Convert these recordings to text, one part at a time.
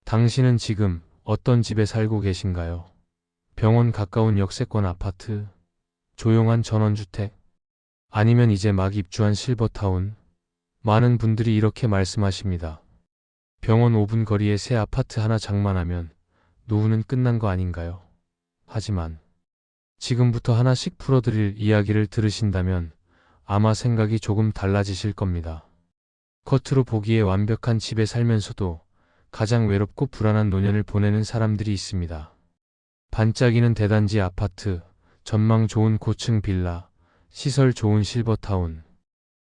당신은 지금 어떤 집에 살고 계신가요? 병원 가까운 역세권 아파트, 조용한 전원주택, 아니면 이제 막 입주한 실버타운? 많은 분들이 이렇게 말씀하십니다. 병원 5분 거리에 새 아파트 하나 장만하면 노후는 끝난 거 아닌가요? 하지만 지금부터 하나씩 풀어드릴 이야기를 들으신다면 아마 생각이 조금 달라지실 겁니다. 겉으로 보기에 완벽한 집에 살면서도 가장 외롭고 불안한 노년을 보내는 사람들이 있습니다. 반짝이는 대단지 아파트, 전망 좋은 고층 빌라, 시설 좋은 실버타운.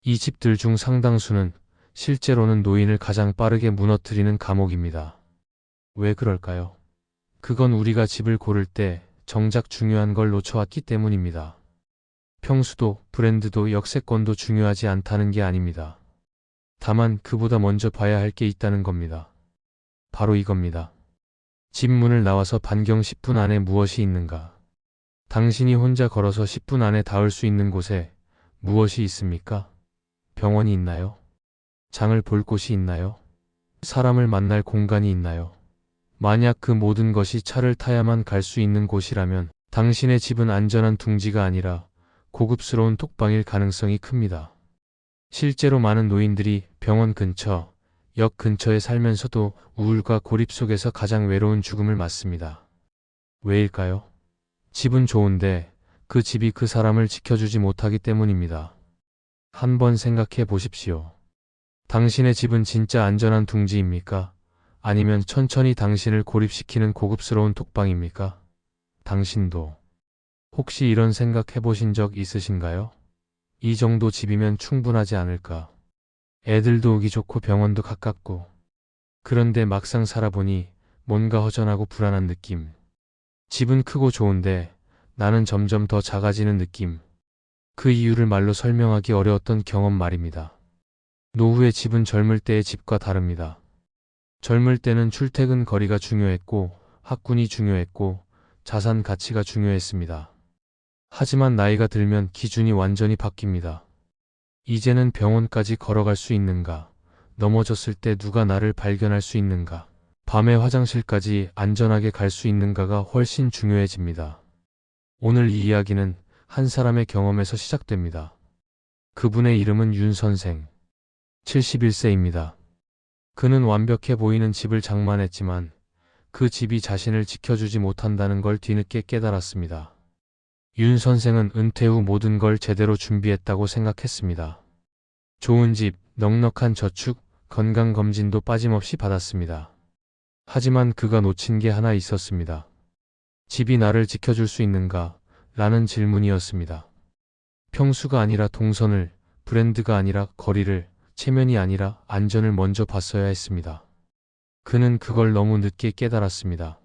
이 집들 중 상당수는 실제로는 노인을 가장 빠르게 무너뜨리는 감옥입니다. 왜 그럴까요? 그건 우리가 집을 고를 때 정작 중요한 걸 놓쳐왔기 때문입니다. 평수도, 브랜드도, 역세권도 중요하지 않다는 게 아닙니다. 다만 그보다 먼저 봐야 할 게 있다는 겁니다. 바로 이겁니다. 집 문을 나와서 반경 10분 안에 무엇이 있는가? 당신이 혼자 걸어서 10분 안에 닿을 수 있는 곳에 무엇이 있습니까? 병원이 있나요? 장을 볼 곳이 있나요? 사람을 만날 공간이 있나요? 만약 그 모든 것이 차를 타야만 갈 수 있는 곳이라면 당신의 집은 안전한 둥지가 아니라 고급스러운 톡방일 가능성이 큽니다. 실제로 많은 노인들이 병원 근처, 역 근처에 살면서도 우울과 고립 속에서 가장 외로운 죽음을 맞습니다. 왜일까요? 집은 좋은데 그 집이 그 사람을 지켜주지 못하기 때문입니다. 한번 생각해 보십시오. 당신의 집은 진짜 안전한 둥지입니까? 아니면 천천히 당신을 고립시키는 고급스러운 톡방입니까? 당신도 혹시 이런 생각 해보신 적 있으신가요? 이 정도 집이면 충분하지 않을까? 애들도 오기 좋고 병원도 가깝고. 그런데 막상 살아보니 뭔가 허전하고 불안한 느낌. 집은 크고 좋은데 나는 점점 더 작아지는 느낌. 그 이유를 말로 설명하기 어려웠던 경험 말입니다. 노후의 집은 젊을 때의 집과 다릅니다. 젊을 때는 출퇴근 거리가 중요했고 학군이 중요했고 자산 가치가 중요했습니다. 하지만 나이가 들면 기준이 완전히 바뀝니다. 이제는 병원까지 걸어갈 수 있는가? 넘어졌을 때 누가 나를 발견할 수 있는가? 밤에 화장실까지 안전하게 갈 수 있는가가 훨씬 중요해집니다. 오늘 이 이야기는 한 사람의 경험에서 시작됩니다. 그분의 이름은 윤 선생. 71세입니다. 그는 완벽해 보이는 집을 장만했지만 그 집이 자신을 지켜주지 못한다는 걸 뒤늦게 깨달았습니다. 윤 선생은 은퇴 후 모든 걸 제대로 준비했다고 생각했습니다. 좋은 집, 넉넉한 저축, 건강검진도 빠짐없이 받았습니다. 하지만 그가 놓친 게 하나 있었습니다. 집이 나를 지켜줄 수 있는가? 라는 질문이었습니다. 평수가 아니라 동선을, 브랜드가 아니라 거리를, 체면이 아니라 안전을 먼저 봤어야 했습니다. 그는 그걸 너무 늦게 깨달았습니다.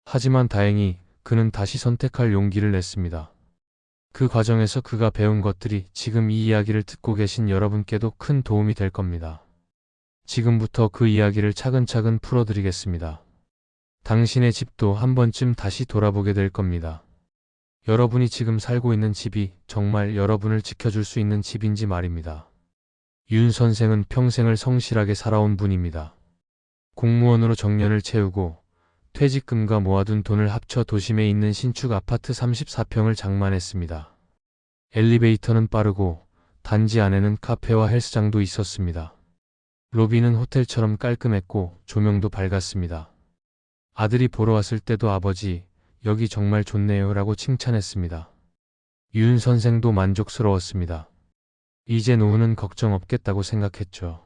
하지만 다행히 그는 다시 선택할 용기를 냈습니다. 그 과정에서 그가 배운 것들이 지금 이 이야기를 듣고 계신 여러분께도 큰 도움이 될 겁니다. 지금부터 그 이야기를 차근차근 풀어드리겠습니다. 당신의 집도 한 번쯤 다시 돌아보게 될 겁니다. 여러분이 지금 살고 있는 집이 정말 여러분을 지켜줄 수 있는 집인지 말입니다. 윤 선생은 평생을 성실하게 살아온 분입니다. 공무원으로 정년을 채우고 퇴직금과 모아둔 돈을 합쳐 도심에 있는 신축 아파트 34평을 장만했습니다. 엘리베이터는 빠르고 단지 안에는 카페와 헬스장도 있었습니다. 로비는 호텔처럼 깔끔했고 조명도 밝았습니다. 아들이 보러 왔을 때도 아버지, 여기 정말 좋네요 라고 칭찬했습니다. 윤 선생도 만족스러웠습니다. 이제 노후는 걱정 없겠다고 생각했죠.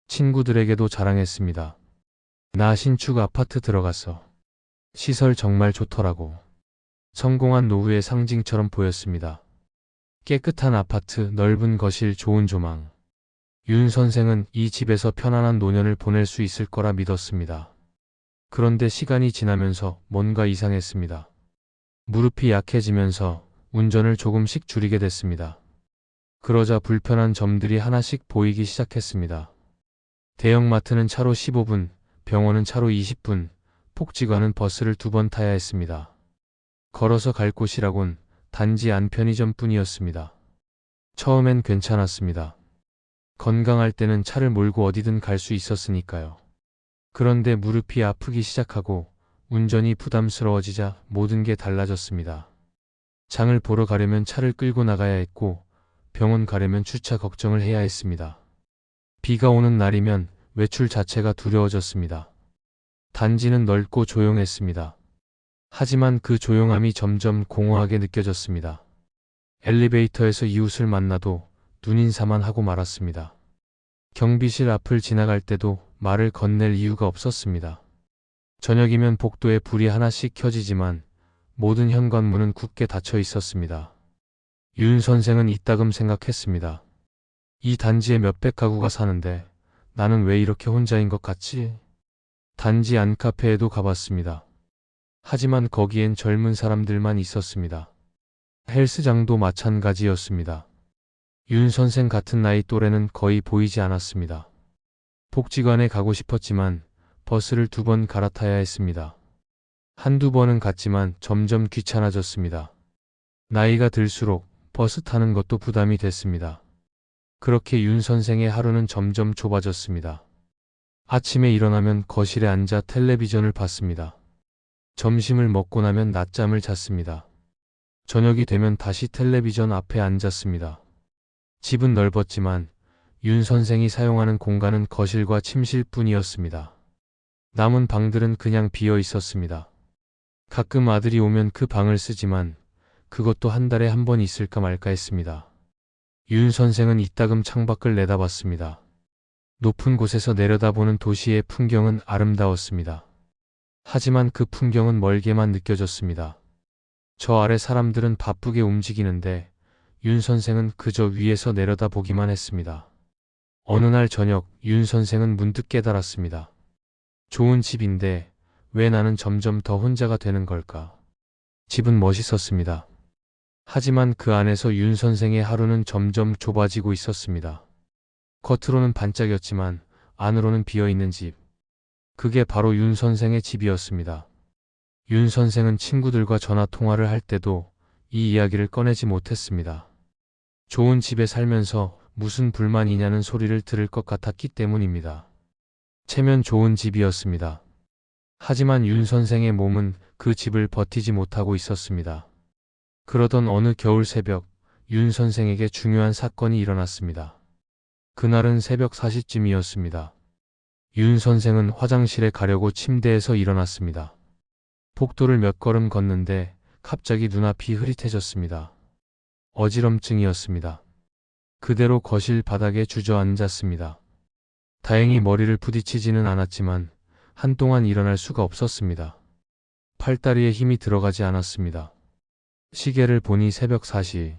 친구들에게도 자랑했습니다. 나 신축 아파트 들어갔어. 시설 정말 좋더라고. 성공한 노후의 상징처럼 보였습니다. 깨끗한 아파트, 넓은 거실, 좋은 조망. 윤 선생은 이 집에서 편안한 노년을 보낼 수 있을 거라 믿었습니다. 그런데 시간이 지나면서 뭔가 이상했습니다. 무릎이 약해지면서 운전을 조금씩 줄이게 됐습니다. 그러자 불편한 점들이 하나씩 보이기 시작했습니다. 대형마트는 차로 15분, 병원은 차로 20분, 복지관은 버스를 2번 타야 했습니다. 걸어서 갈 곳이라곤 단지 안 편의점뿐이었습니다. 처음엔 괜찮았습니다. 건강할 때는 차를 몰고 어디든 갈 수 있었으니까요. 그런데 무릎이 아프기 시작하고 운전이 부담스러워지자 모든 게 달라졌습니다. 장을 보러 가려면 차를 끌고 나가야 했고 병원 가려면 주차 걱정을 해야 했습니다. 비가 오는 날이면 외출 자체가 두려워졌습니다. 단지는 넓고 조용했습니다. 하지만 그 조용함이 점점 공허하게 느껴졌습니다. 엘리베이터에서 이웃을 만나도 눈인사만 하고 말았습니다. 경비실 앞을 지나갈 때도 말을 건넬 이유가 없었습니다. 저녁이면 복도에 불이 하나씩 켜지지만 모든 현관문은 굳게 닫혀 있었습니다. 윤 선생은 이따금 생각했습니다. 이 단지에 몇백 가구가 사는데 나는 왜 이렇게 혼자인 것 같지? 단지 안카페에도 가봤습니다. 하지만 거기엔 젊은 사람들만 있었습니다. 헬스장도 마찬가지였습니다. 윤 선생 같은 나이 또래는 거의 보이지 않았습니다. 복지관에 가고 싶었지만 버스를 2번 갈아타야 했습니다. 한두 번은 갔지만 점점 귀찮아졌습니다. 나이가 들수록 버스 타는 것도 부담이 됐습니다. 그렇게 윤 선생의 하루는 점점 좁아졌습니다. 아침에 일어나면 거실에 앉아 텔레비전을 봤습니다. 점심을 먹고 나면 낮잠을 잤습니다. 저녁이 되면 다시 텔레비전 앞에 앉았습니다. 집은 넓었지만 윤 선생이 사용하는 공간은 거실과 침실뿐이었습니다. 남은 방들은 그냥 비어 있었습니다. 가끔 아들이 오면 그 방을 쓰지만 그것도 한 달에 한 번 있을까 말까 했습니다. 윤 선생은 이따금 창밖을 내다봤습니다. 높은 곳에서 내려다보는 도시의 풍경은 아름다웠습니다. 하지만 그 풍경은 멀게만 느껴졌습니다. 저 아래 사람들은 바쁘게 움직이는데 윤 선생은 그저 위에서 내려다보기만 했습니다. 어느 날 저녁 윤 선생은 문득 깨달았습니다. 좋은 집인데 왜 나는 점점 더 혼자가 되는 걸까? 집은 멋있었습니다. 하지만 그 안에서 윤 선생의 하루는 점점 좁아지고 있었습니다. 겉으로는 반짝였지만 안으로는 비어있는 집. 그게 바로 윤 선생의 집이었습니다. 윤 선생은 친구들과 전화 통화를 할 때도 이 이야기를 꺼내지 못했습니다. 좋은 집에 살면서 무슨 불만이냐는 소리를 들을 것 같았기 때문입니다. 체면 좋은 집이었습니다. 하지만 윤 선생의 몸은 그 집을 버티지 못하고 있었습니다. 그러던 어느 겨울 새벽, 윤 선생에게 중요한 사건이 일어났습니다. 그날은 새벽 4시쯤이었습니다. 윤 선생은 화장실에 가려고 침대에서 일어났습니다. 복도를 몇 걸음 걷는데 갑자기 눈앞이 흐릿해졌습니다. 어지럼증이었습니다. 그대로 거실 바닥에 주저앉았습니다. 다행히 머리를 부딪히지는 않았지만 한동안 일어날 수가 없었습니다. 팔다리에 힘이 들어가지 않았습니다. 시계를 보니 새벽 4시.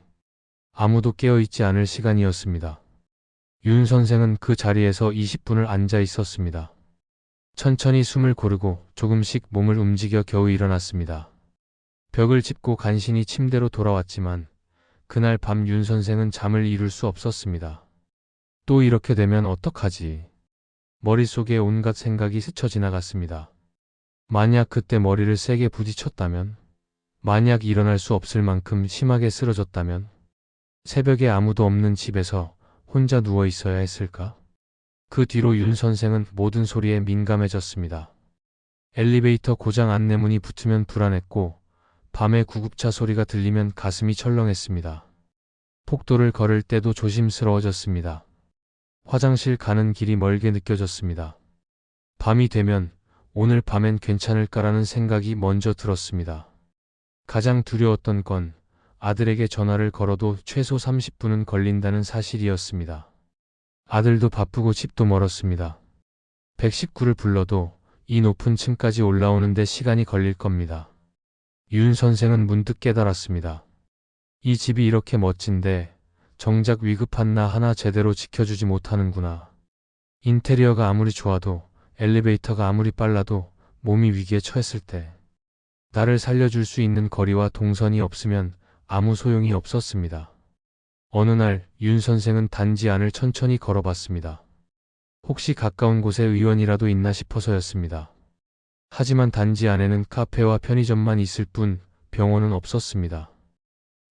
아무도 깨어있지 않을 시간이었습니다. 윤 선생은 그 자리에서 20분을 앉아 있었습니다. 천천히 숨을 고르고 조금씩 몸을 움직여 겨우 일어났습니다. 벽을 짚고 간신히 침대로 돌아왔지만 그날 밤 윤 선생은 잠을 이룰 수 없었습니다. 또 이렇게 되면 어떡하지? 머릿속에 온갖 생각이 스쳐 지나갔습니다. 만약 그때 머리를 세게 부딪혔다면? 만약 일어날 수 없을 만큼 심하게 쓰러졌다면? 새벽에 아무도 없는 집에서 혼자 누워 있어야 했을까? 그 뒤로 윤 선생은 모든 소리에 민감해졌습니다. 엘리베이터 고장 안내문이 붙으면 불안했고 밤에 구급차 소리가 들리면 가슴이 철렁했습니다. 복도를 걸을 때도 조심스러워졌습니다. 화장실 가는 길이 멀게 느껴졌습니다. 밤이 되면 오늘 밤엔 괜찮을까라는 생각이 먼저 들었습니다. 가장 두려웠던 건 아들에게 전화를 걸어도 최소 30분은 걸린다는 사실이었습니다. 아들도 바쁘고 집도 멀었습니다. 119를 불러도 이 높은 층까지 올라오는데 시간이 걸릴 겁니다. 윤 선생은 문득 깨달았습니다. 이 집이 이렇게 멋진데 정작 위급한 나 하나 제대로 지켜주지 못하는구나. 인테리어가 아무리 좋아도 엘리베이터가 아무리 빨라도 몸이 위기에 처했을 때 나를 살려줄 수 있는 거리와 동선이 없으면 아무 소용이 없었습니다. 어느 날 윤 선생은 단지 안을 천천히 걸어봤습니다. 혹시 가까운 곳에 의원이라도 있나 싶어서였습니다. 하지만 단지 안에는 카페와 편의점만 있을 뿐 병원은 없었습니다.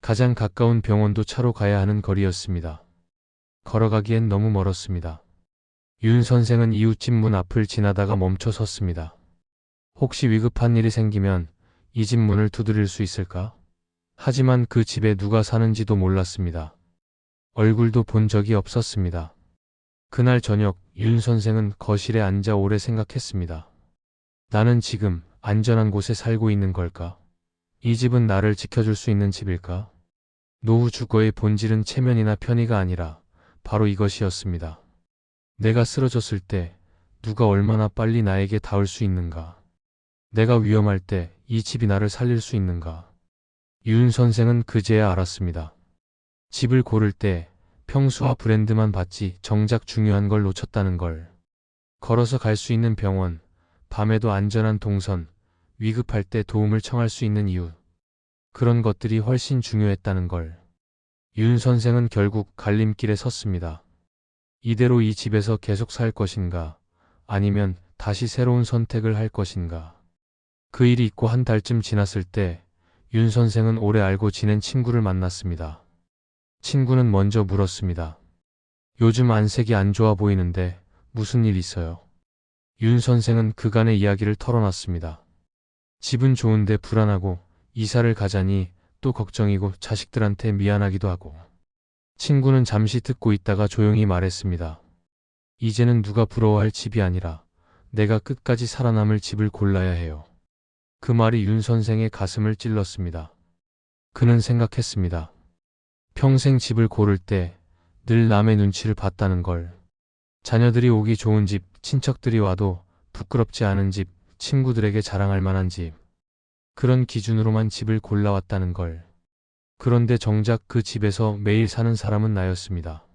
가장 가까운 병원도 차로 가야 하는 거리였습니다. 걸어가기엔 너무 멀었습니다. 윤 선생은 이웃집 문 앞을 지나다가 멈춰 섰습니다. 혹시 위급한 일이 생기면 이 집 문을 두드릴 수 있을까? 하지만 그 집에 누가 사는지도 몰랐습니다. 얼굴도 본 적이 없었습니다. 그날 저녁 윤 선생은 거실에 앉아 오래 생각했습니다. 나는 지금 안전한 곳에 살고 있는 걸까? 이 집은 나를 지켜줄 수 있는 집일까? 노후 주거의 본질은 체면이나 편의가 아니라 바로 이것이었습니다. 내가 쓰러졌을 때 누가 얼마나 빨리 나에게 닿을 수 있는가? 내가 위험할 때 이 집이 나를 살릴 수 있는가? 윤 선생은 그제야 알았습니다. 집을 고를 때 평수와 브랜드만 봤지 정작 중요한 걸 놓쳤다는 걸. 걸어서 갈 수 있는 병원, 밤에도 안전한 동선, 위급할 때 도움을 청할 수 있는 이유. 그런 것들이 훨씬 중요했다는 걸. 윤 선생은 결국 갈림길에 섰습니다. 이대로 이 집에서 계속 살 것인가, 아니면 다시 새로운 선택을 할 것인가. 그 일이 있고 한 달쯤 지났을 때 윤 선생은 오래 알고 지낸 친구를 만났습니다. 친구는 먼저 물었습니다. 요즘 안색이 안 좋아 보이는데 무슨 일 있어요? 윤 선생은 그간의 이야기를 털어놨습니다. 집은 좋은데 불안하고 이사를 가자니 또 걱정이고 자식들한테 미안하기도 하고. 친구는 잠시 듣고 있다가 조용히 말했습니다. 이제는 누가 부러워할 집이 아니라 내가 끝까지 살아남을 집을 골라야 해요. 그 말이 윤 선생의 가슴을 찔렀습니다. 그는 생각했습니다. 평생 집을 고를 때 늘 남의 눈치를 봤다는 걸. 자녀들이 오기 좋은 집, 친척들이 와도 부끄럽지 않은 집, 친구들에게 자랑할 만한 집. 그런 기준으로만 집을 골라왔다는 걸. 그런데 정작 그 집에서 매일 사는 사람은 나였습니다.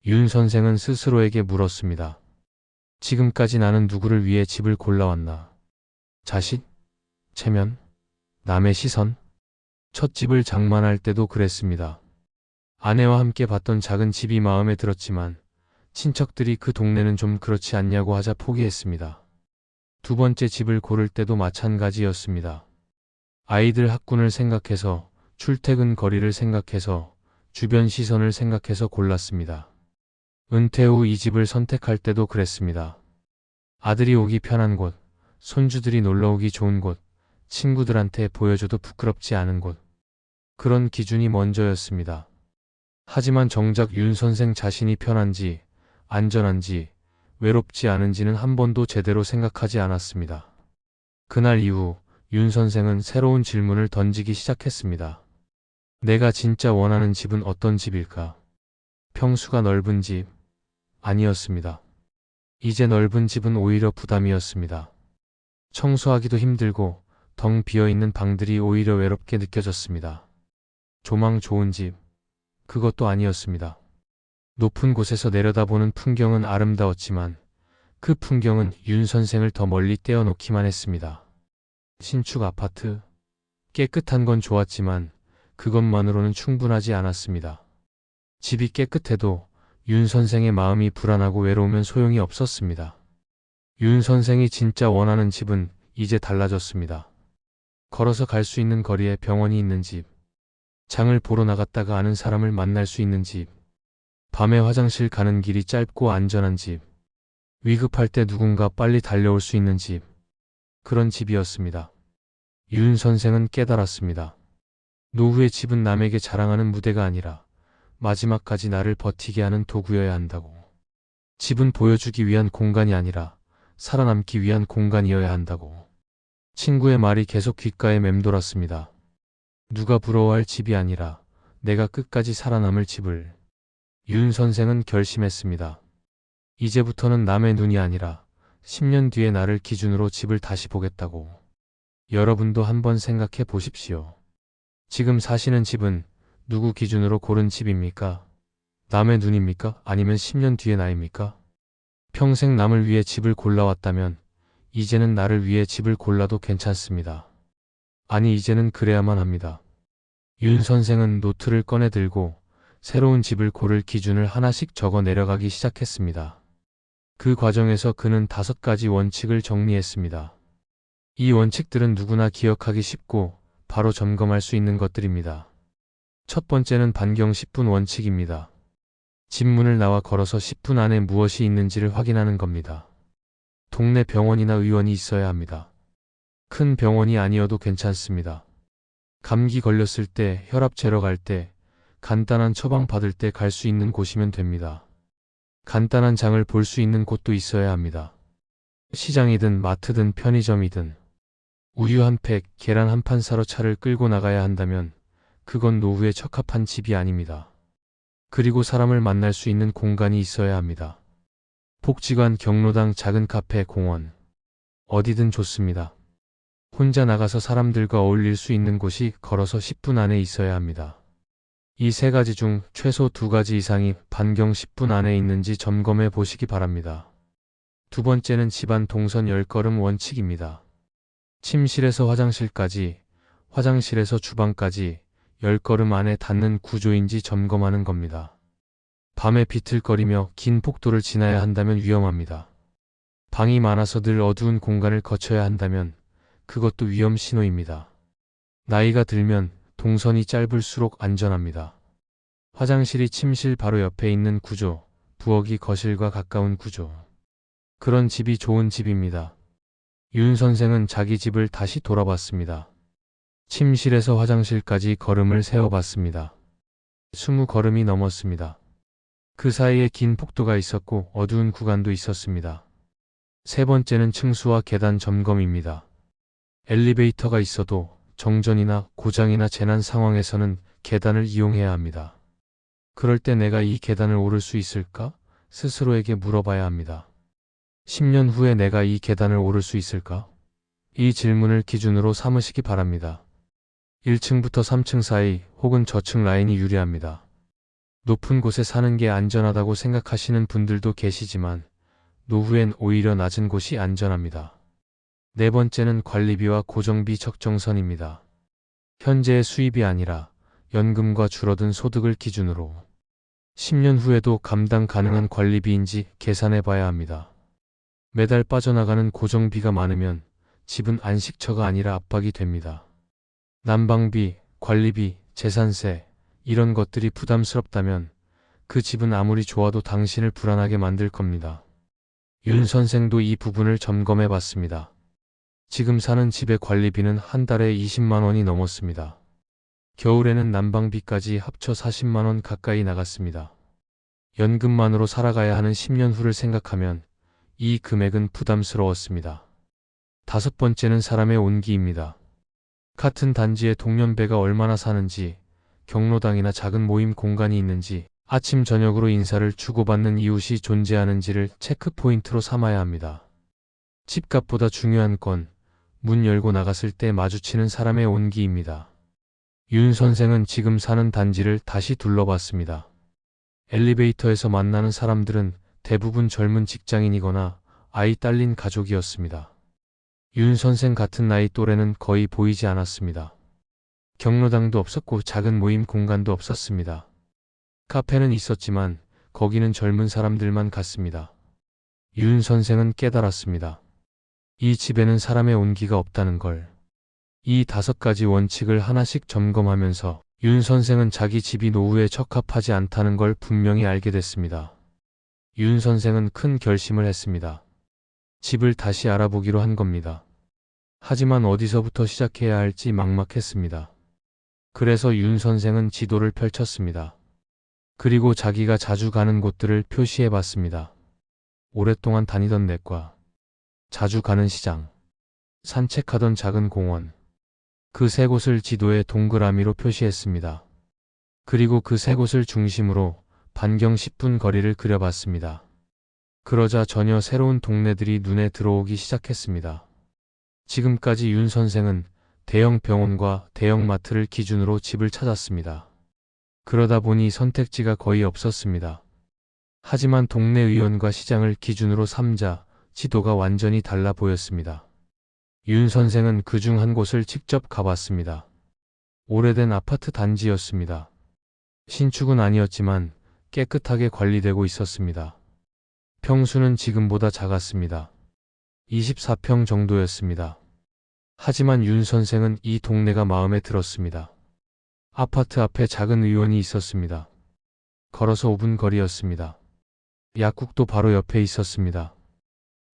윤 선생은 스스로에게 물었습니다. 지금까지 나는 누구를 위해 집을 골라왔나? 자식? 체면? 남의 시선? 첫 집을 장만할 때도 그랬습니다. 아내와 함께 봤던 작은 집이 마음에 들었지만 친척들이 그 동네는 좀 그렇지 않냐고 하자 포기했습니다. 두 번째 집을 고를 때도 마찬가지였습니다. 아이들 학군을 생각해서, 출퇴근 거리를 생각해서, 주변 시선을 생각해서 골랐습니다. 은퇴 후 이 집을 선택할 때도 그랬습니다. 아들이 오기 편한 곳, 손주들이 놀러 오기 좋은 곳, 친구들한테 보여줘도 부끄럽지 않은 곳. 그런 기준이 먼저였습니다. 하지만 정작 윤 선생 자신이 편한지, 안전한지, 외롭지 않은지는 한 번도 제대로 생각하지 않았습니다. 그날 이후 윤 선생은 새로운 질문을 던지기 시작했습니다. 내가 진짜 원하는 집은 어떤 집일까? 평수가 넓은 집? 아니었습니다. 이제 넓은 집은 오히려 부담이었습니다. 청소하기도 힘들고 덩 비어있는 방들이 오히려 외롭게 느껴졌습니다. 조망 좋은 집? 그것도 아니었습니다. 높은 곳에서 내려다보는 풍경은 아름다웠지만 그 풍경은 윤 선생을 더 멀리 떼어놓기만 했습니다. 신축 아파트? 깨끗한 건 좋았지만 그것만으로는 충분하지 않았습니다. 집이 깨끗해도 윤 선생의 마음이 불안하고 외로우면 소용이 없었습니다. 윤 선생이 진짜 원하는 집은 이제 달라졌습니다. 걸어서 갈 수 있는 거리에 병원이 있는 집, 장을 보러 나갔다가 아는 사람을 만날 수 있는 집, 밤에 화장실 가는 길이 짧고 안전한 집, 위급할 때 누군가 빨리 달려올 수 있는 집, 그런 집이었습니다. 윤 선생은 깨달았습니다. 노후의 집은 남에게 자랑하는 무대가 아니라 마지막까지 나를 버티게 하는 도구여야 한다고. 집은 보여주기 위한 공간이 아니라 살아남기 위한 공간이어야 한다고. 친구의 말이 계속 귓가에 맴돌았습니다. 누가 부러워할 집이 아니라 내가 끝까지 살아남을 집을. 윤 선생은 결심했습니다. 이제부터는 남의 눈이 아니라 10년 뒤의 나를 기준으로 집을 다시 보겠다고. 여러분도 한번 생각해 보십시오. 지금 사시는 집은 누구 기준으로 고른 집입니까? 남의 눈입니까? 아니면 10년 뒤의 나입니까? 평생 남을 위해 집을 골라왔다면 이제는 나를 위해 집을 골라도 괜찮습니다. 아니, 이제는 그래야만 합니다. 윤 선생은 노트를 꺼내 들고 새로운 집을 고를 기준을 하나씩 적어 내려가기 시작했습니다. 그 과정에서 그는 5가지 원칙을 정리했습니다. 이 원칙들은 누구나 기억하기 쉽고 바로 점검할 수 있는 것들입니다. 첫 번째는 반경 10분 원칙입니다. 집 문을 나와 걸어서 10분 안에 무엇이 있는지를 확인하는 겁니다. 동네 병원이나 의원이 있어야 합니다. 큰 병원이 아니어도 괜찮습니다. 감기 걸렸을 때, 혈압 재러 갈 때, 간단한 처방 받을 때 갈 수 있는 곳이면 됩니다. 간단한 장을 볼 수 있는 곳도 있어야 합니다. 시장이든 마트든 편의점이든 우유 한 팩, 계란 한 판 사러 차를 끌고 나가야 한다면 그건 노후에 적합한 집이 아닙니다. 그리고 사람을 만날 수 있는 공간이 있어야 합니다. 복지관, 경로당, 작은 카페, 공원, 어디든 좋습니다. 혼자 나가서 사람들과 어울릴 수 있는 곳이 걸어서 10분 안에 있어야 합니다. 이 세 가지 중 최소 2가지 이상이 반경 10분 안에 있는지 점검해 보시기 바랍니다. 두 번째는 집안 동선 10걸음 원칙입니다. 침실에서 화장실까지, 화장실에서 주방까지 10걸음 안에 닿는 구조인지 점검하는 겁니다. 밤에 비틀거리며 긴 폭도를 지나야 한다면 위험합니다. 방이 많아서 늘 어두운 공간을 거쳐야 한다면 그것도 위험 신호입니다. 나이가 들면 동선이 짧을수록 안전합니다. 화장실이 침실 바로 옆에 있는 구조, 부엌이 거실과 가까운 구조. 그런 집이 좋은 집입니다. 윤 선생은 자기 집을 다시 돌아봤습니다. 침실에서 화장실까지 걸음을 세어봤습니다. 20걸음이 넘었습니다. 그 사이에 긴 폭도가 있었고 어두운 구간도 있었습니다. 세 번째는 층수와 계단 점검입니다. 엘리베이터가 있어도 정전이나 고장이나 재난 상황에서는 계단을 이용해야 합니다. 그럴 때 내가 이 계단을 오를 수 있을까? 스스로에게 물어봐야 합니다. 10년 후에 내가 이 계단을 오를 수 있을까? 이 질문을 기준으로 삼으시기 바랍니다. 1층부터 3층 사이 혹은 저층 라인이 유리합니다. 높은 곳에 사는 게 안전하다고 생각하시는 분들도 계시지만 노후엔 오히려 낮은 곳이 안전합니다. 네 번째는 관리비와 고정비 적정선입니다. 현재의 수입이 아니라 연금과 줄어든 소득을 기준으로 10년 후에도 감당 가능한 관리비인지 계산해 봐야 합니다. 매달 빠져나가는 고정비가 많으면 집은 안식처가 아니라 압박이 됩니다. 난방비, 관리비, 재산세, 이런 것들이 부담스럽다면 그 집은 아무리 좋아도 당신을 불안하게 만들 겁니다. 윤 선생도 이 부분을 점검해 봤습니다. 지금 사는 집의 관리비는 한 달에 20만 원이 넘었습니다. 겨울에는 난방비까지 합쳐 40만 원 가까이 나갔습니다. 연금만으로 살아가야 하는 10년 후를 생각하면 이 금액은 부담스러웠습니다. 다섯 번째는 사람의 온기입니다. 같은 단지의 동년배가 얼마나 사는지, 경로당이나 작은 모임 공간이 있는지, 아침 저녁으로 인사를 주고받는 이웃이 존재하는지를 체크포인트로 삼아야 합니다. 집값보다 중요한 건 문 열고 나갔을 때 마주치는 사람의 온기입니다. 윤 선생은 지금 사는 단지를 다시 둘러봤습니다. 엘리베이터에서 만나는 사람들은 대부분 젊은 직장인이거나 아이 딸린 가족이었습니다. 윤 선생 같은 나이 또래는 거의 보이지 않았습니다. 경로당도 없었고 작은 모임 공간도 없었습니다. 카페는 있었지만 거기는 젊은 사람들만 갔습니다. 윤 선생은 깨달았습니다. 이 집에는 사람의 온기가 없다는 걸. 이 5가지 원칙을 하나씩 점검하면서 윤 선생은 자기 집이 노후에 적합하지 않다는 걸 분명히 알게 됐습니다. 윤 선생은 큰 결심을 했습니다. 집을 다시 알아보기로 한 겁니다. 하지만 어디서부터 시작해야 할지 막막했습니다. 그래서 윤 선생은 지도를 펼쳤습니다. 그리고 자기가 자주 가는 곳들을 표시해 봤습니다. 오랫동안 다니던 내과, 자주 가는 시장, 산책하던 작은 공원, 그 세 곳을 지도에 동그라미로 표시했습니다. 그리고 그 세 곳을 중심으로 반경 10분 거리를 그려봤습니다. 그러자 전혀 새로운 동네들이 눈에 들어오기 시작했습니다. 지금까지 윤 선생은 대형 병원과 대형 마트를 기준으로 집을 찾았습니다. 그러다 보니 선택지가 거의 없었습니다. 하지만 동네 의원과 시장을 기준으로 삼자 지도가 완전히 달라 보였습니다. 윤 선생은 그중 한 곳을 직접 가봤습니다. 오래된 아파트 단지였습니다. 신축은 아니었지만 깨끗하게 관리되고 있었습니다. 평수는 지금보다 작았습니다. 24평 정도였습니다. 하지만 윤 선생은 이 동네가 마음에 들었습니다. 아파트 앞에 작은 의원이 있었습니다. 걸어서 5분 거리였습니다. 약국도 바로 옆에 있었습니다.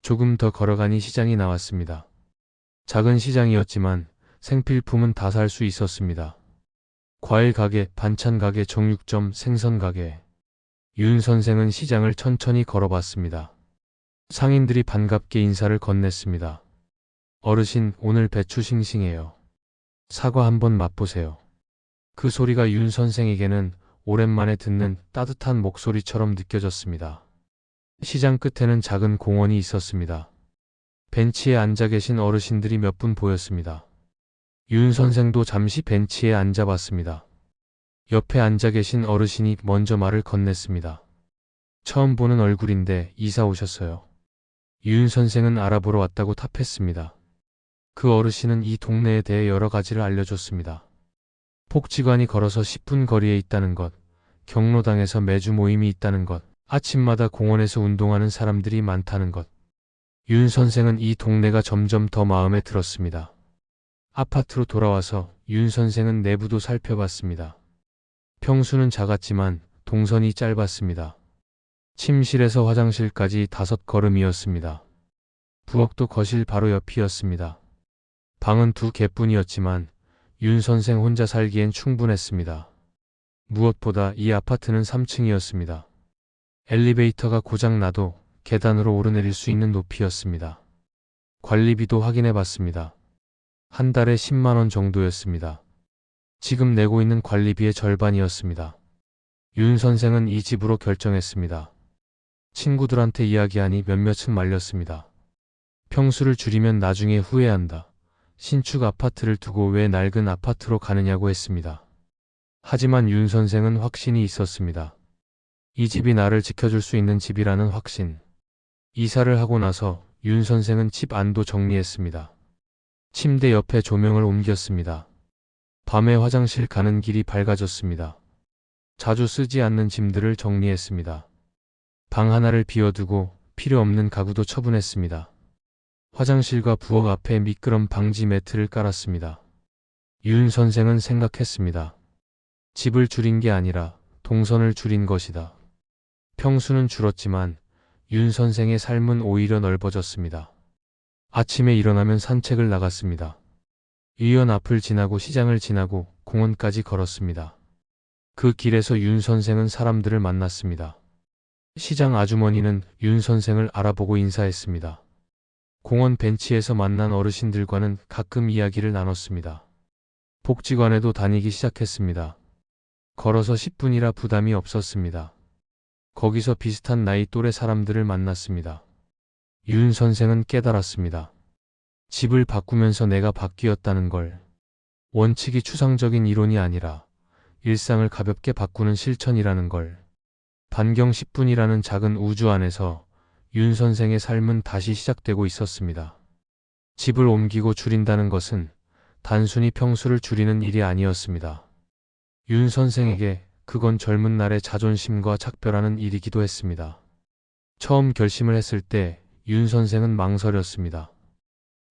조금 더 걸어가니 시장이 나왔습니다. 작은 시장이었지만 생필품은 다 살 수 있었습니다. 과일 가게, 반찬 가게, 정육점, 생선 가게. 윤 선생은 시장을 천천히 걸어봤습니다. 상인들이 반갑게 인사를 건넸습니다. 어르신, 오늘 배추 싱싱해요. 사과 한번 맛보세요. 그 소리가 윤 선생에게는 오랜만에 듣는 따뜻한 목소리처럼 느껴졌습니다. 시장 끝에는 작은 공원이 있었습니다. 벤치에 앉아 계신 어르신들이 몇 분 보였습니다. 윤 선생도 잠시 벤치에 앉아봤습니다. 옆에 앉아 계신 어르신이 먼저 말을 건넸습니다. 처음 보는 얼굴인데 이사 오셨어요. 윤 선생은 알아보러 왔다고 답했습니다. 그 어르신은 이 동네에 대해 여러 가지를 알려줬습니다. 복지관이 걸어서 10분 거리에 있다는 것, 경로당에서 매주 모임이 있다는 것, 아침마다 공원에서 운동하는 사람들이 많다는 것. 윤 선생은 이 동네가 점점 더 마음에 들었습니다. 아파트로 돌아와서 윤 선생은 내부도 살펴봤습니다. 평수는 작았지만 동선이 짧았습니다. 침실에서 화장실까지 5걸음이었습니다. 부엌도 거실 바로 옆이었습니다. 방은 2개뿐이었지만 윤 선생 혼자 살기엔 충분했습니다. 무엇보다 이 아파트는 3층이었습니다. 엘리베이터가 고장나도 계단으로 오르내릴 수 있는 높이였습니다. 관리비도 확인해 봤습니다. 한 달에 10만 원 정도였습니다. 지금 내고 있는 관리비의 절반이었습니다. 윤 선생은 이 집으로 결정했습니다. 친구들한테 이야기하니 몇몇은 말렸습니다. 평수를 줄이면 나중에 후회한다. 신축 아파트를 두고 왜 낡은 아파트로 가느냐고 했습니다. 하지만 윤 선생은 확신이 있었습니다. 이 집이 나를 지켜줄 수 있는 집이라는 확신. 이사를 하고 나서 윤 선생은 집 안도 정리했습니다. 침대 옆에 조명을 옮겼습니다. 밤에 화장실 가는 길이 밝아졌습니다. 자주 쓰지 않는 짐들을 정리했습니다. 방 하나를 비워두고 필요 없는 가구도 처분했습니다. 화장실과 부엌 앞에 미끄럼 방지 매트를 깔았습니다. 윤 선생은 생각했습니다. 집을 줄인 게 아니라 동선을 줄인 것이다. 평수는 줄었지만 윤 선생의 삶은 오히려 넓어졌습니다. 아침에 일어나면 산책을 나갔습니다. 의원 앞을 지나고 시장을 지나고 공원까지 걸었습니다. 그 길에서 윤 선생은 사람들을 만났습니다. 시장 아주머니는 윤 선생을 알아보고 인사했습니다. 공원 벤치에서 만난 어르신들과는 가끔 이야기를 나눴습니다. 복지관에도 다니기 시작했습니다. 걸어서 10분이라 부담이 없었습니다. 거기서 비슷한 나이 또래 사람들을 만났습니다. 윤 선생은 깨달았습니다. 집을 바꾸면서 내가 바뀌었다는 걸. 원칙이 추상적인 이론이 아니라 일상을 가볍게 바꾸는 실천이라는 걸. 반경 10분이라는 작은 우주 안에서 윤 선생의 삶은 다시 시작되고 있었습니다. 집을 옮기고 줄인다는 것은 단순히 평수를 줄이는 일이 아니었습니다. 윤 선생에게 그건 젊은 날의 자존심과 작별하는 일이기도 했습니다. 처음 결심을 했을 때 윤 선생은 망설였습니다.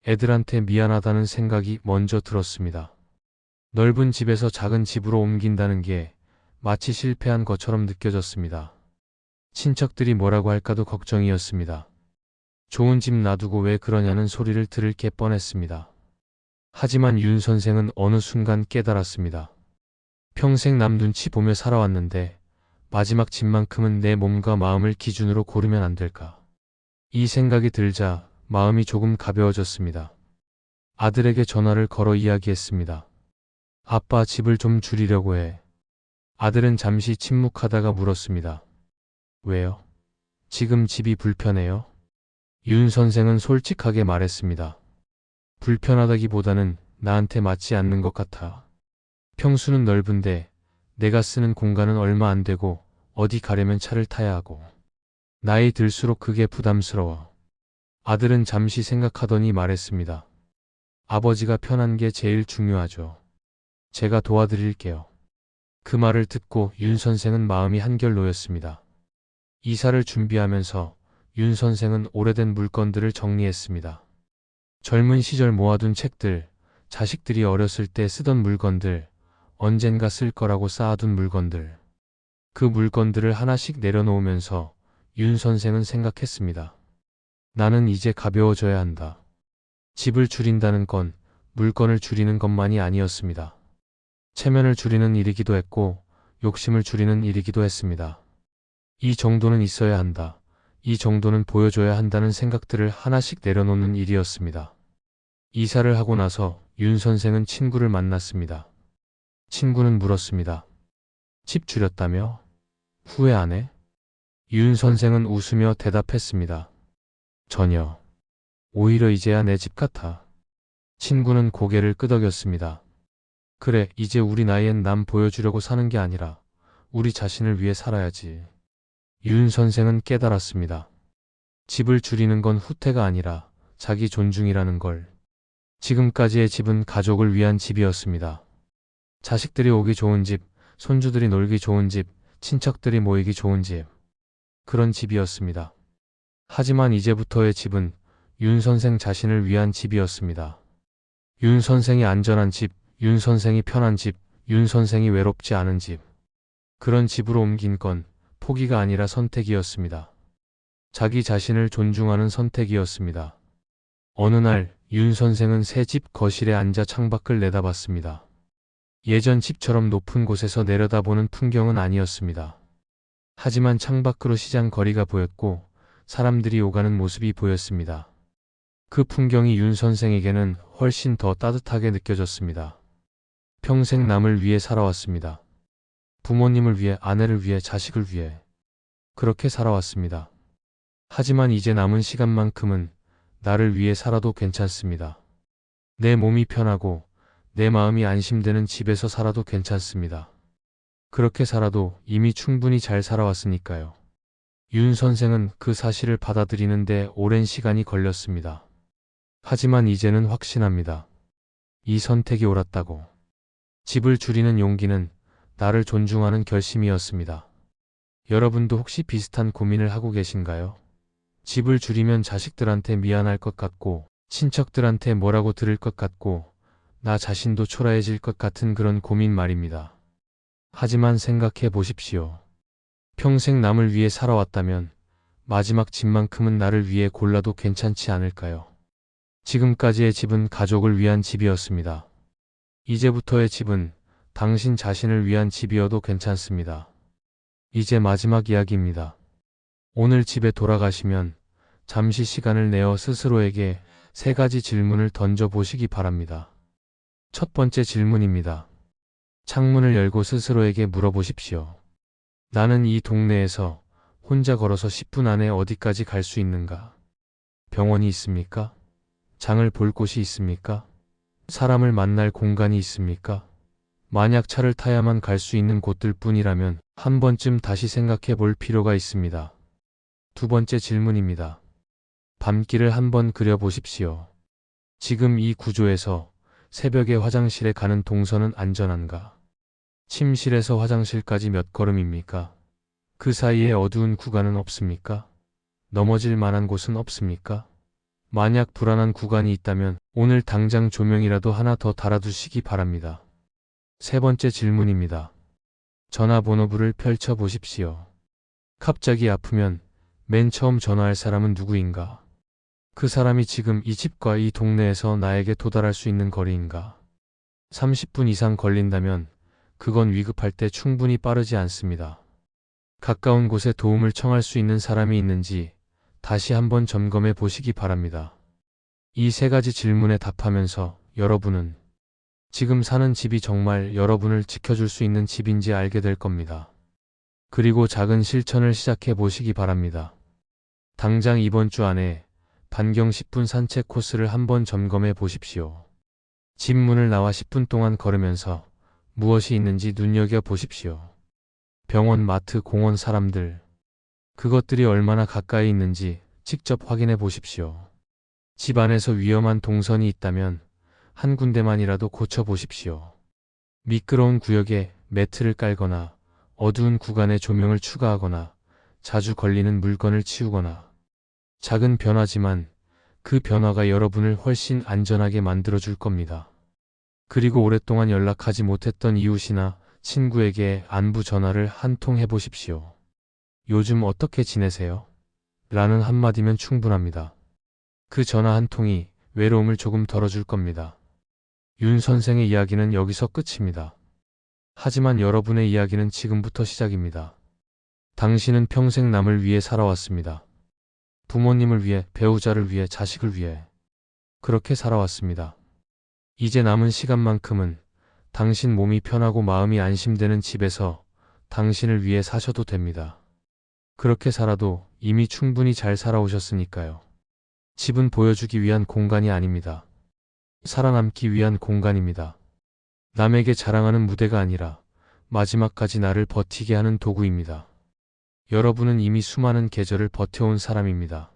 애들한테 미안하다는 생각이 먼저 들었습니다. 넓은 집에서 작은 집으로 옮긴다는 게 마치 실패한 것처럼 느껴졌습니다. 친척들이 뭐라고 할까도 걱정이었습니다. 좋은 집 놔두고 왜 그러냐는 소리를 들을 게 뻔했습니다. 하지만 윤 선생은 어느 순간 깨달았습니다. 평생 남 눈치 보며 살아왔는데 마지막 집만큼은 내 몸과 마음을 기준으로 고르면 안 될까. 이 생각이 들자 마음이 조금 가벼워졌습니다. 아들에게 전화를 걸어 이야기했습니다. 아빠, 집을 좀 줄이려고 해. 아들은 잠시 침묵하다가 물었습니다. 왜요? 지금 집이 불편해요? 윤 선생은 솔직하게 말했습니다. 불편하다기보다는 나한테 맞지 않는 것 같아. 평수는 넓은데 내가 쓰는 공간은 얼마 안 되고 어디 가려면 차를 타야 하고. 나이 들수록 그게 부담스러워. 아들은 잠시 생각하더니 말했습니다. 아버지가 편한 게 제일 중요하죠. 제가 도와드릴게요. 그 말을 듣고 윤 선생은 마음이 한결 놓였습니다. 이사를 준비하면서 윤 선생은 오래된 물건들을 정리했습니다. 젊은 시절 모아둔 책들, 자식들이 어렸을 때 쓰던 물건들, 언젠가 쓸 거라고 쌓아둔 물건들. 그 물건들을 하나씩 내려놓으면서 윤 선생은 생각했습니다. 나는 이제 가벼워져야 한다. 집을 줄인다는 건 물건을 줄이는 것만이 아니었습니다. 체면을 줄이는 일이기도 했고 욕심을 줄이는 일이기도 했습니다. 이 정도는 있어야 한다. 이 정도는 보여줘야 한다는 생각들을 하나씩 내려놓는 일이었습니다. 이사를 하고 나서 윤 선생은 친구를 만났습니다. 친구는 물었습니다. 집 줄였다며? 후회 안 해? 윤 선생은 웃으며 대답했습니다. 전혀. 오히려 이제야 내 집 같아. 친구는 고개를 끄덕였습니다. 그래, 이제 우리 나이엔 남 보여주려고 사는 게 아니라 우리 자신을 위해 살아야지. 윤 선생은 깨달았습니다. 집을 줄이는 건 후퇴가 아니라 자기 존중이라는 걸. 지금까지의 집은 가족을 위한 집이었습니다. 자식들이 오기 좋은 집, 손주들이 놀기 좋은 집, 친척들이 모이기 좋은 집. 그런 집이었습니다. 하지만 이제부터의 집은 윤 선생 자신을 위한 집이었습니다. 윤 선생이 안전한 집, 윤 선생이 편한 집, 윤 선생이 외롭지 않은 집. 그런 집으로 옮긴 건 포기가 아니라 선택이었습니다. 자기 자신을 존중하는 선택이었습니다. 어느 날 윤 선생은 새 집 거실에 앉아 창밖을 내다봤습니다. 예전 집처럼 높은 곳에서 내려다보는 풍경은 아니었습니다. 하지만 창밖으로 시장 거리가 보였고 사람들이 오가는 모습이 보였습니다. 그 풍경이 윤 선생에게는 훨씬 더 따뜻하게 느껴졌습니다. 평생 남을 위해 살아왔습니다. 부모님을 위해, 아내를 위해, 자식을 위해. 그렇게 살아왔습니다. 하지만 이제 남은 시간만큼은 나를 위해 살아도 괜찮습니다. 내 몸이 편하고 내 마음이 안심되는 집에서 살아도 괜찮습니다. 그렇게 살아도 이미 충분히 잘 살아왔으니까요. 윤 선생은 그 사실을 받아들이는데 오랜 시간이 걸렸습니다. 하지만 이제는 확신합니다. 이 선택이 옳았다고. 집을 줄이는 용기는 나를 존중하는 결심이었습니다. 여러분도 혹시 비슷한 고민을 하고 계신가요? 집을 줄이면 자식들한테 미안할 것 같고, 친척들한테 뭐라고 들을 것 같고, 나 자신도 초라해질 것 같은 그런 고민 말입니다. 하지만 생각해 보십시오. 평생 남을 위해 살아왔다면 마지막 집만큼은 나를 위해 골라도 괜찮지 않을까요? 지금까지의 집은 가족을 위한 집이었습니다. 이제부터의 집은 당신 자신을 위한 집이어도 괜찮습니다. 이제 마지막 이야기입니다. 오늘 집에 돌아가시면 잠시 시간을 내어 스스로에게 3가지 질문을 던져보시기 바랍니다. 첫 번째 질문입니다. 창문을 열고 스스로에게 물어보십시오. 나는 이 동네에서 혼자 걸어서 10분 안에 어디까지 갈 수 있는가? 병원이 있습니까? 장을 볼 곳이 있습니까? 사람을 만날 공간이 있습니까? 만약 차를 타야만 갈 수 있는 곳들 뿐이라면 한 번쯤 다시 생각해 볼 필요가 있습니다. 두 번째 질문입니다. 밤길을 한번 그려보십시오. 지금 이 구조에서 새벽에 화장실에 가는 동선은 안전한가? 침실에서 화장실까지 몇 걸음입니까? 그 사이에 어두운 구간은 없습니까? 넘어질 만한 곳은 없습니까? 만약 불안한 구간이 있다면 오늘 당장 조명이라도 하나 더 달아두시기 바랍니다. 세 번째 질문입니다. 전화번호부를 펼쳐보십시오. 갑자기 아프면 맨 처음 전화할 사람은 누구인가? 그 사람이 지금 이 집과 이 동네에서 나에게 도달할 수 있는 거리인가? 30분 이상 걸린다면 그건 위급할 때 충분히 빠르지 않습니다. 가까운 곳에 도움을 청할 수 있는 사람이 있는지 다시 한번 점검해 보시기 바랍니다. 이 3가지 질문에 답하면서 여러분은 지금 사는 집이 정말 여러분을 지켜줄 수 있는 집인지 알게 될 겁니다. 그리고 작은 실천을 시작해 보시기 바랍니다. 당장 이번 주 안에 반경 10분 산책 코스를 한번 점검해 보십시오. 집 문을 나와 10분 동안 걸으면서 무엇이 있는지 눈여겨 보십시오. 병원, 마트, 공원, 사람들. 그것들이 얼마나 가까이 있는지 직접 확인해 보십시오. 집 안에서 위험한 동선이 있다면 한 군데만이라도 고쳐 보십시오. 미끄러운 구역에 매트를 깔거나 어두운 구간에 조명을 추가하거나 자주 걸리는 물건을 치우거나 작은 변화지만 그 변화가 여러분을 훨씬 안전하게 만들어줄 겁니다. 그리고 오랫동안 연락하지 못했던 이웃이나 친구에게 안부 전화를 한 통 해보십시오. 요즘 어떻게 지내세요? 라는 한마디면 충분합니다. 그 전화 한 통이 외로움을 조금 덜어줄 겁니다. 윤 선생의 이야기는 여기서 끝입니다. 하지만 여러분의 이야기는 지금부터 시작입니다. 당신은 평생 남을 위해 살아왔습니다. 부모님을 위해, 배우자를 위해, 자식을 위해. 그렇게 살아왔습니다. 이제 남은 시간만큼은 당신 몸이 편하고 마음이 안심되는 집에서 당신을 위해 사셔도 됩니다. 그렇게 살아도 이미 충분히 잘 살아오셨으니까요. 집은 보여주기 위한 공간이 아닙니다. 살아남기 위한 공간입니다. 남에게 자랑하는 무대가 아니라 마지막까지 나를 버티게 하는 도구입니다. 여러분은 이미 수많은 계절을 버텨온 사람입니다.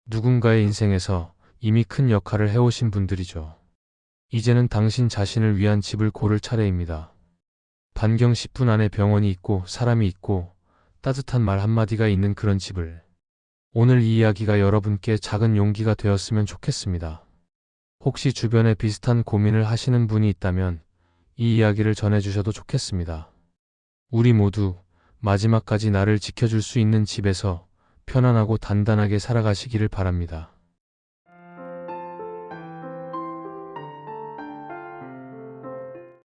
누군가의 인생에서 이미 큰 역할을 해오신 분들이죠. 이제는 당신 자신을 위한 집을 고를 차례입니다. 반경 10분 안에 병원이 있고 사람이 있고 따뜻한 말 한마디가 있는 그런 집을. 오늘 이 이야기가 여러분께 작은 용기가 되었으면 좋겠습니다. 혹시 주변에 비슷한 고민을 하시는 분이 있다면 이 이야기를 전해주셔도 좋겠습니다. 우리 모두 마지막까지 나를 지켜줄 수 있는 집에서 편안하고 단단하게 살아가시기를 바랍니다.